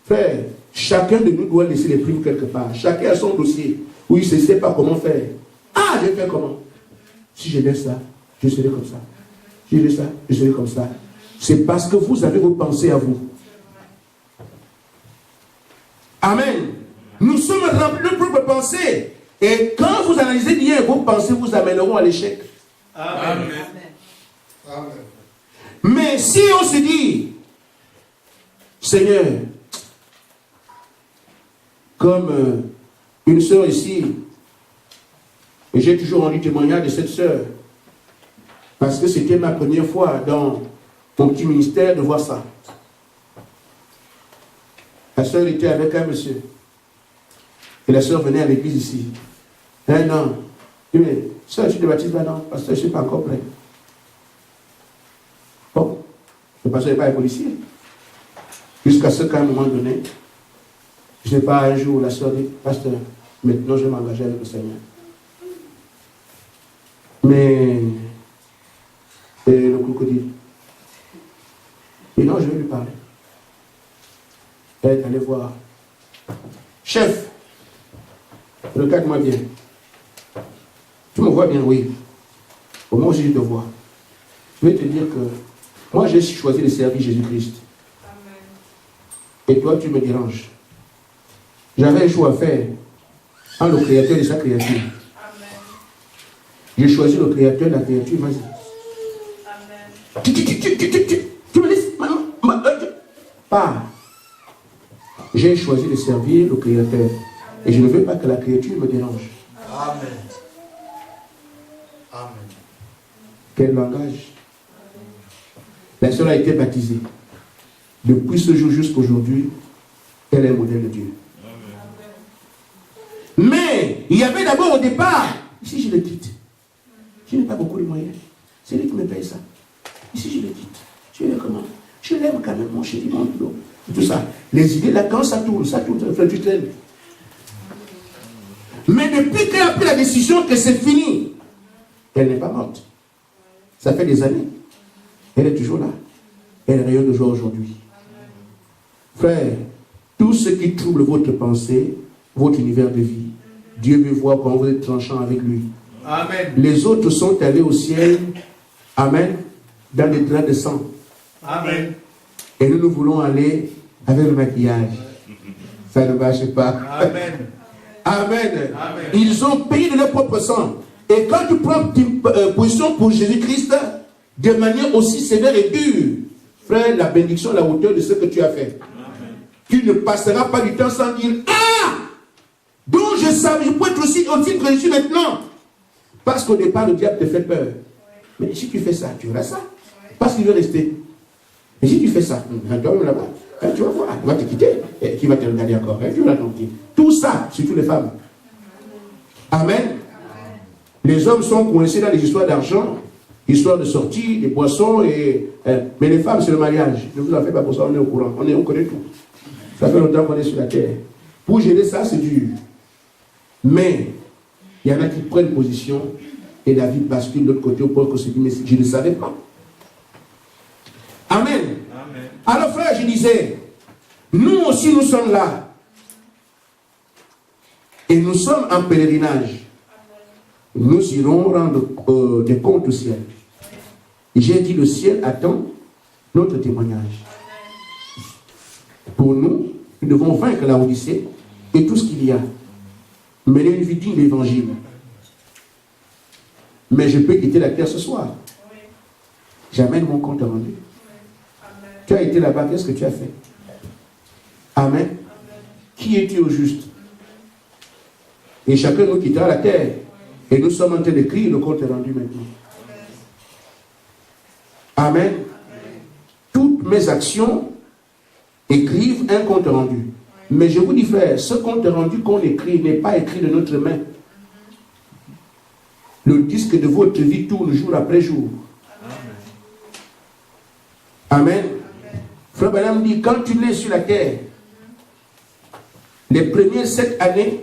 Frère, chacun de nous doit laisser les primes quelque part. Chacun a son dossier où il ne sait pas comment faire. Ah, je vais faire comment? Si je laisse ça, je serai comme ça. Si je laisse ça, je serai comme ça. C'est parce que vous avez vos pensées à vous. Amen. Nous sommes remplis de propres pensées. Et quand vous analysez bien, vos pensées vous amèneront à l'échec. Amen. Amen. Mais si on se dit, Seigneur, comme une sœur ici, et j'ai toujours rendu témoignage de cette sœur, parce que c'était ma première fois dans mon petit ministère de voir ça. La sœur était avec un monsieur. Et la sœur venait à l'église ici. Un an. Je dis, mais sœur, tu te baptises là? Non, parce que je ne suis pas encore prêt. Bon, le pasteur n'est pas un policier. Jusqu'à ce qu'à un moment donné, je ne sais pas, un jour, la sœur dit, pasteur, maintenant je vais m'engager avec le Seigneur. Mais, et le crocodile. Et non, je vais lui parler. Elle est allée voir. Chef, regarde-moi bien. Tu me vois bien, oui. Moi aussi, je te vois. Je vais te dire que moi, j'ai choisi de servir Jésus-Christ. Et toi, tu me déranges. J'avais un choix à faire entre le Créateur et sa créature. J'ai choisi le Créateur, la créature, vas-y. Tu me laisses, maman, pas. J'ai choisi de servir le Créateur. Et je ne veux pas que la créature me dérange. Amen. Amen. Quel langage? La sœur a été baptisée. Depuis ce jour jusqu'à aujourd'hui, elle est un modèle de Dieu. Amen. Mais il y avait d'abord au départ, ici je le quitte. Je n'ai pas beaucoup de moyens. C'est lui qui me paye ça. Ici je le quitte. Je vais comment? Je l'aime quand même, mon chéri, mon boulot. Tout ça. Les idées là, quand ça tourne, tu traînes. Mais depuis qu'elle a pris la décision que c'est fini, elle n'est pas morte. Ça fait des années. Elle est toujours là. Elle rayonne de joie aujourd'hui. Frère, tout ce qui trouble votre pensée, votre univers de vie, Dieu veut voir comment vous êtes tranchant avec lui. Amen. Les autres sont allés au ciel, amen, dans des draps de sang. Amen. Et nous voulons aller avec le maquillage. Ça ne marche pas. Amen. Amen. Amen. Ils ont payé de leur propre sang. Et quand tu prends une position pour Jésus-Christ de manière aussi sévère et dure, frère, la bénédiction à la hauteur de ce que tu as fait. Amen. Tu ne passeras pas du temps sans dire, ah, donc je savais, je peux être aussi précieux maintenant. Parce qu'au départ, le diable te fait peur. Mais si tu fais ça, tu auras ça. Parce qu'il veut rester. Et si tu fais ça, toi-même là-bas, tu vas voir, il va te quitter. Et qui va te regarder encore? Tu vas l'entendre. Tout ça, surtout les femmes. Amen. Les hommes sont coincés dans les histoires d'argent, histoires de sortie, des boissons, mais les femmes, c'est le mariage. Ne vous en faites pas pour ça, on est au courant. On connaît tout. Ça fait longtemps qu'on est sur la terre. Pour gérer ça, c'est dur. Mais, il y en a qui prennent position et la vie bascule de l'autre côté au point qu'on se dit, mais je ne savais pas. Amen. Amen. Alors frère, je disais, nous aussi nous sommes là. Et nous sommes en pèlerinage. nous irons rendre des comptes au ciel. Et j'ai dit, le ciel attend notre témoignage. Pour nous, nous devons vaincre la Odyssée et tout ce qu'il y a. Mener une vie digne de l'évangile. Mais je peux quitter la terre ce soir. J'amène mon compte rendu. Tu as été là-bas, qu'est-ce que tu as fait? Amen. Qui es-tu au juste? Et chacun nous quittera la terre. Et nous sommes en train d'écrire le compte rendu maintenant. Amen. Toutes mes actions écrivent un compte rendu. Mais je vous dis, frère, ce compte rendu qu'on écrit n'est pas écrit de notre main. Le disque de votre vie tourne jour après jour. Amen. Frère Branham dit, quand tu nais sur la terre, les premières 7 années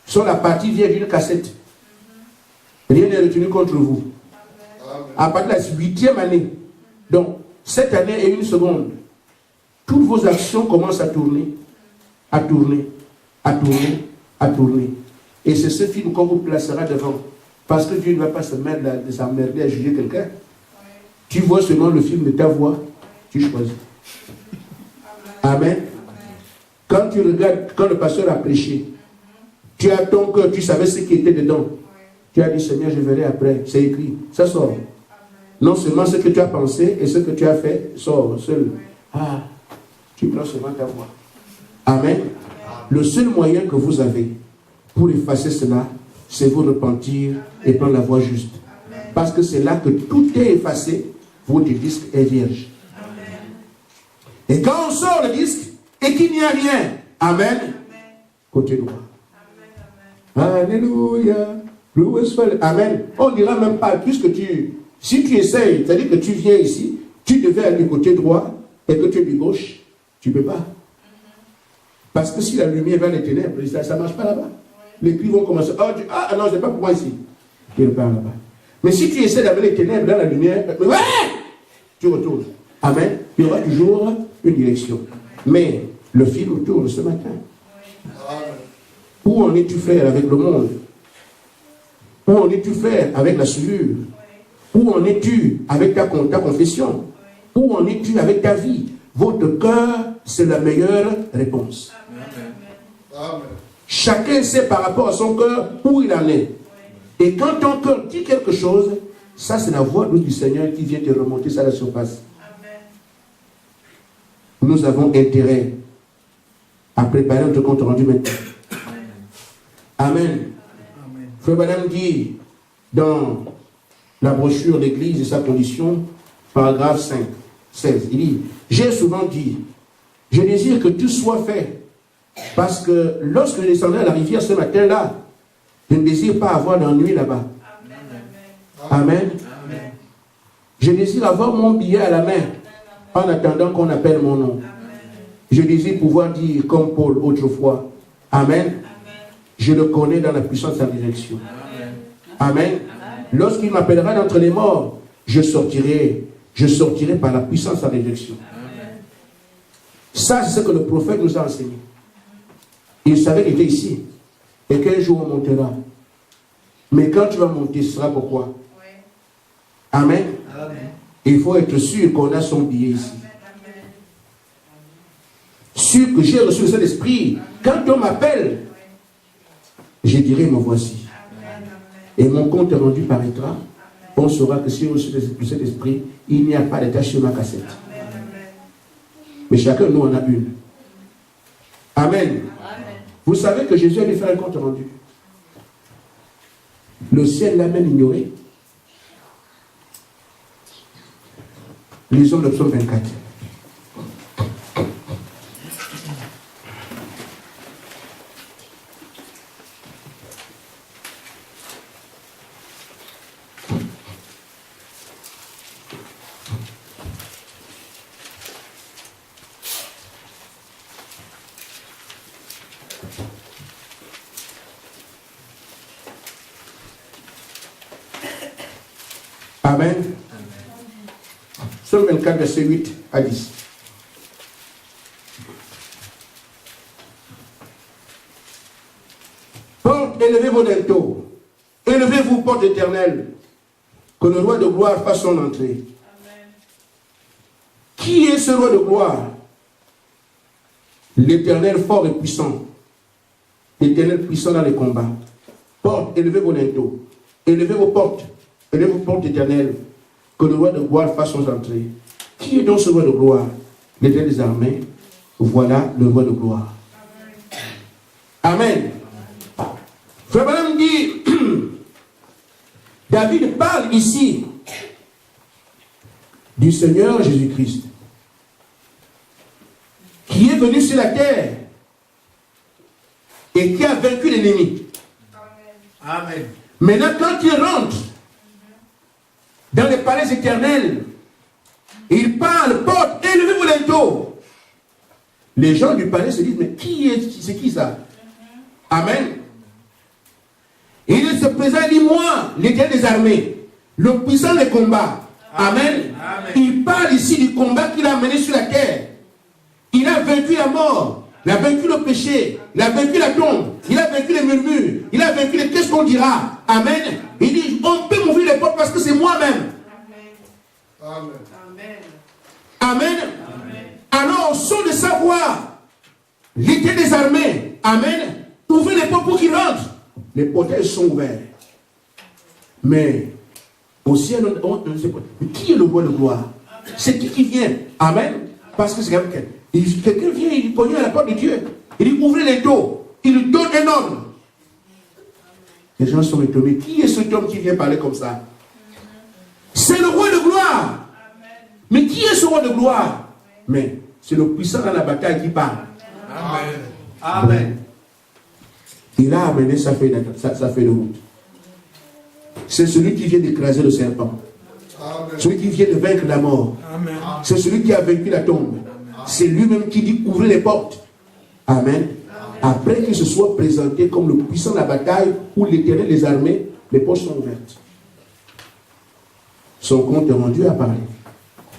sont la partie vierge d'une cassette. Rien n'est retenu contre vous. À partir de la 8e année, donc 7 années et 1 seconde, toutes vos actions commencent à tourner, à tourner, à tourner, à tourner. Et c'est ce film qu'on vous placera devant. Parce que Dieu ne va pas se mettre de s'emmerder à juger quelqu'un. Tu vois seulement le film de ta voix, tu choisis. Amen. Quand tu regardes, quand le pasteur a prêché, tu as ton cœur, tu savais ce qui était dedans. Tu as dit, Seigneur, je verrai après. C'est écrit, ça sort. Non seulement ce que tu as pensé et ce que tu as fait sort seul. Ah, tu prends seulement ta voix. Amen. Le seul moyen que vous avez pour effacer cela, c'est vous repentir et prendre la voie juste. Parce que c'est là que tout est effacé, votre disque est vierge. Et quand on sort le disque et qu'il n'y a rien, amen, côté droit. Alléluia. Amen. On ne dira même pas, puisque si tu essayes, c'est-à-dire que tu viens ici, tu devais aller du côté droit et que tu es du gauche, tu ne peux pas. Parce que si la lumière va les ténèbres, ça ne marche pas là-bas. Les cris vont commencer. Ah non, ce n'est pas pour moi ici. Tu repars là-bas. Mais si tu essaies d'amener les ténèbres dans la lumière, tu retournes. Amen. Il y aura toujours une direction. Mais le film tourne ce matin. Où en es-tu, frère, avec le monde? Où en es-tu, frère, avec la souillure? Où en es-tu avec ta confession? Où en es-tu avec ta vie? Votre cœur, c'est la meilleure réponse. Amen. Chacun sait par rapport à son cœur où il en est. Et quand ton cœur dit quelque chose, ça c'est la voix du Seigneur qui vient te remonter ça à la surface. Amen. Nous avons intérêt à préparer notre compte rendu maintenant. Amen. Amen. Frère Branham dit dans la brochure d'Église et sa condition, paragraphe 5, 16, il dit, j'ai souvent dit, je désire que tout soit fait, parce que lorsque je descendrai à la rivière ce matin-là, je ne désire pas avoir d'ennui là-bas. Amen. Amen. Amen. Je désire avoir mon billet à la main, en attendant qu'on appelle mon nom. Amen. Je désire pouvoir dire, comme Paul autrefois, Amen. Amen. Je le connais dans la puissance de sa direction. Amen. Amen. Lorsqu'il m'appellera d'entre les morts, je sortirai par la puissance de sa résurrection. Ça, c'est ce que le prophète nous a enseigné. Il savait qu'il était ici. Et qu'un jour on montera. Mais quand tu vas monter, ce sera pourquoi? Amen. Amen. Il faut être sûr qu'on a son billet ici. Amen. Sûr que j'ai reçu le Saint-Esprit. Quand on m'appelle, je dirai, me voici. Amen. Et mon compte rendu paraîtra. On saura que si j'ai reçu le Saint-Esprit, il n'y a pas de tâche sur ma cassette. Mais chacun de nous en a une. Amen. Amen. Vous savez que Jésus allait faire un compte rendu. Le ciel l'a même ignoré. Lisons le psaume 24. Amen. Psaume 24, verset 8 à 10. Porte, élevez vos linteaux, et Élevez-vous, porte éternelle, que le roi de gloire fasse son entrée. Amen. Qui est ce roi de gloire? L'Éternel fort et puissant. L'Éternel puissant dans les combats. Porte, élevez vos linteaux. Élevez vos portes. Élevez vos portes éternelles. Que le roi de gloire fasse son entrée. Qui est donc ce roi de gloire? L'Éternel des armées. Voilà le roi de gloire. Amen. Frère Branham dit, David parle ici du Seigneur Jésus-Christ, qui est venu sur la terre et qui a vaincu l'ennemi. Amen. Maintenant, quand il rentre dans les palais éternels, il parle, porte, élevez vos linteaux. Les gens du palais se disent, mais c'est qui ça? Amen. Et il se présente, il dit, moi, l'Éternel des armées, le puissant des combats. Amen. Amen. Il parle ici du combat qu'il a mené sur la terre. Il a vaincu la mort, il a vaincu le péché, il a vaincu la tombe, il a vaincu les murmures, il a vaincu les qu'est-ce qu'on dira. Amen. Il dit, on peut m'ouvrir les portes parce que c'est moi-même. Amen. Amen. Amen. Alors, au son de sa voix, l'Éternel des armées, Amen, ouvrez les portes pour qu'il rentre. Les portails sont ouverts. Mais, au ciel, on ne sait pas. Mais qui est le roi de gloire? C'est qui vient? Amen. Parce que c'est quelqu'un vient, il cogne à la porte de Dieu. Il dit, ouvrez les dos. Il lui donne un ordre. Les gens sont étonnés. Qui est cet homme qui vient parler comme ça? C'est le roi de gloire. Mais qui est ce roi de gloire? Mais c'est le puissant dans la bataille qui parle. Amen. Amen. Il a amené sa feuille de route. C'est celui qui vient d'écraser le serpent. Amen. Celui qui vient de vaincre la mort. Amen. C'est celui qui a vaincu la tombe. C'est lui-même qui dit ouvrez les portes. Amen. Après qu'il se soit présenté comme le puissant de la bataille où l'Éternel des armées, les portes sont ouvertes. Son compte est rendu à parler.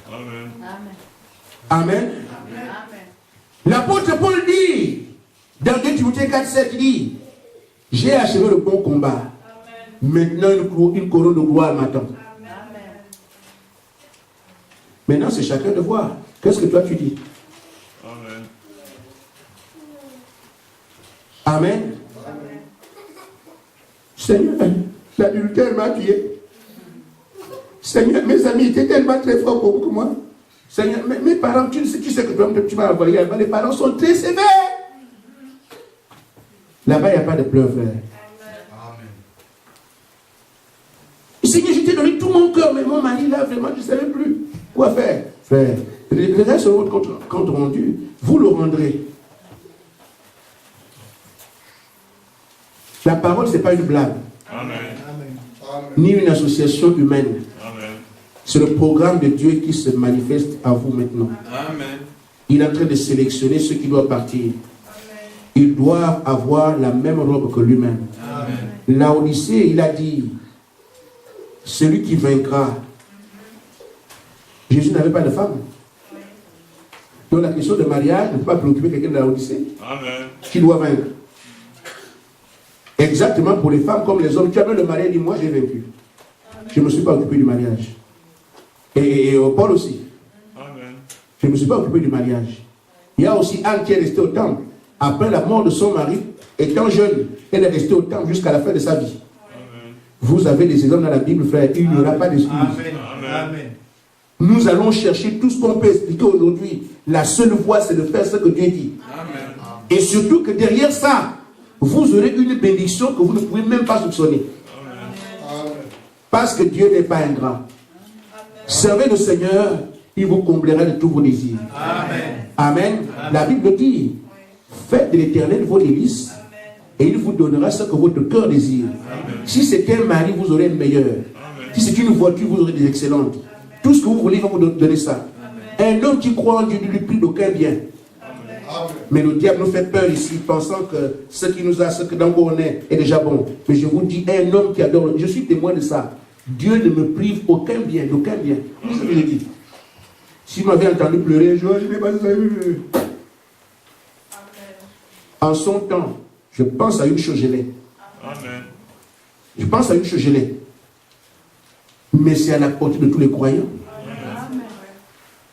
Amen. Amen. L'apôtre Paul dit, dans 2 Timothée 4,7, il dit, j'ai achevé le bon combat. Maintenant, une couronne de gloire m'attend. Maintenant, c'est chacun de voir. Qu'est-ce que toi tu dis? Amen. Amen. Seigneur, l'adultère m'a tué. Seigneur, mes amis étaient tellement très forts pour moi. Seigneur, mes parents, tu sais que tu m'as envoyé là-bas, les parents sont très sévères. Là-bas, il n'y a pas de pleurs, frère. Amen. Seigneur, je t'ai donné tout mon cœur, mais mon mari, là, vraiment, je ne savais plus quoi faire. Frère, le reste de votre compte rendu, vous le rendrez. La parole, ce n'est pas une blague. Amen. Ni une association humaine. Amen. C'est le programme de Dieu qui se manifeste à vous maintenant. Amen. Il est en train de sélectionner ceux qui doivent partir. Ils doivent avoir la même robe que lui-même. Amen. Laodicée, il a dit, celui qui vaincra. Jésus n'avait pas de femme. Donc la question de mariage ne peut pas préoccuper quelqu'un de Laodicée. Amen. Qui doit vaincre. Exactement pour les femmes comme les hommes. Tu as même le mariage dit, moi j'ai vaincu. Je ne me suis pas occupé du mariage. Et Paul aussi. Amen. Je ne me suis pas occupé du mariage. Il y a aussi Anne qui est restée au temple. Après la mort de son mari, étant jeune, elle est restée au temple jusqu'à la fin de sa vie. Amen. Vous avez des exemples dans la Bible, frère. Il n'y aura pas d'excuse. Amen. Amen. Nous allons chercher tout ce qu'on peut expliquer aujourd'hui. La seule voie, c'est de faire ce que Dieu dit. Amen. Et surtout que derrière ça, vous aurez une bénédiction que vous ne pouvez même pas soupçonner. Amen. Parce que Dieu n'est pas ingrat. Servez le Seigneur, il vous comblera de tous vos désirs. Amen. Amen. La Bible dit, faites de l'Éternel vos délices et il vous donnera ce que votre cœur désire. Amen. Si c'est un mari, vous aurez un meilleur. Amen. Si c'est une voiture, vous aurez des excellentes. Tout ce que vous voulez, il va vous donner ça. Un homme qui croit en Dieu ne lui prie d'aucun bien. Amen. Mais le diable nous fait peur ici, pensant que ce qui nous a, ce que dans quoi on est déjà bon. Mais je vous dis, un homme qui adore, je suis témoin de ça. Dieu ne me prive aucun bien, d'aucun bien. C'est ce que je dis. Si vous m'avez entendu pleurer, je ne vais pas ça. En son temps, je pense à une chose, je l'ai. Amen. Je pense à une chose, je l'ai. Mais c'est à la portée de tous les croyants.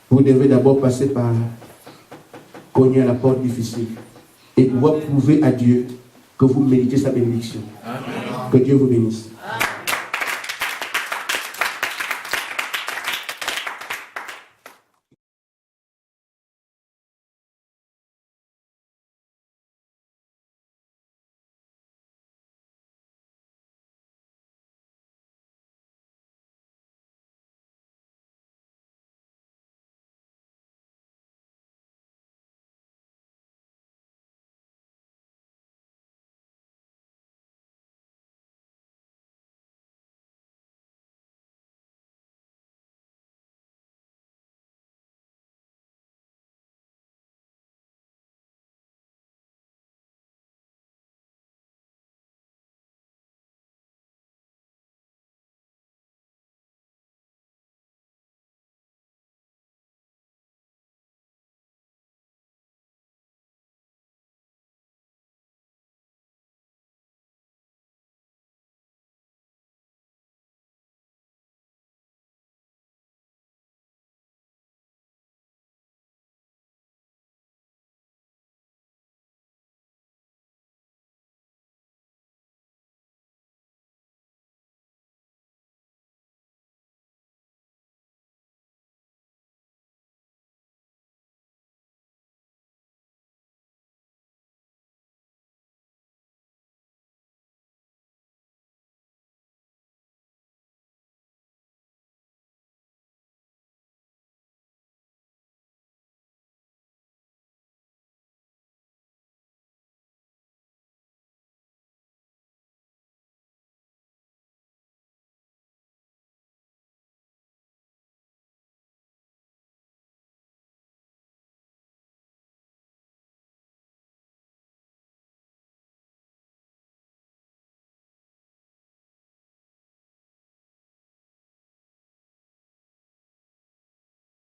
Vous devez d'abord passer par cogner à la porte difficile et pouvoir prouver à Dieu que vous méritez sa bénédiction. Amen. Que Dieu vous bénisse.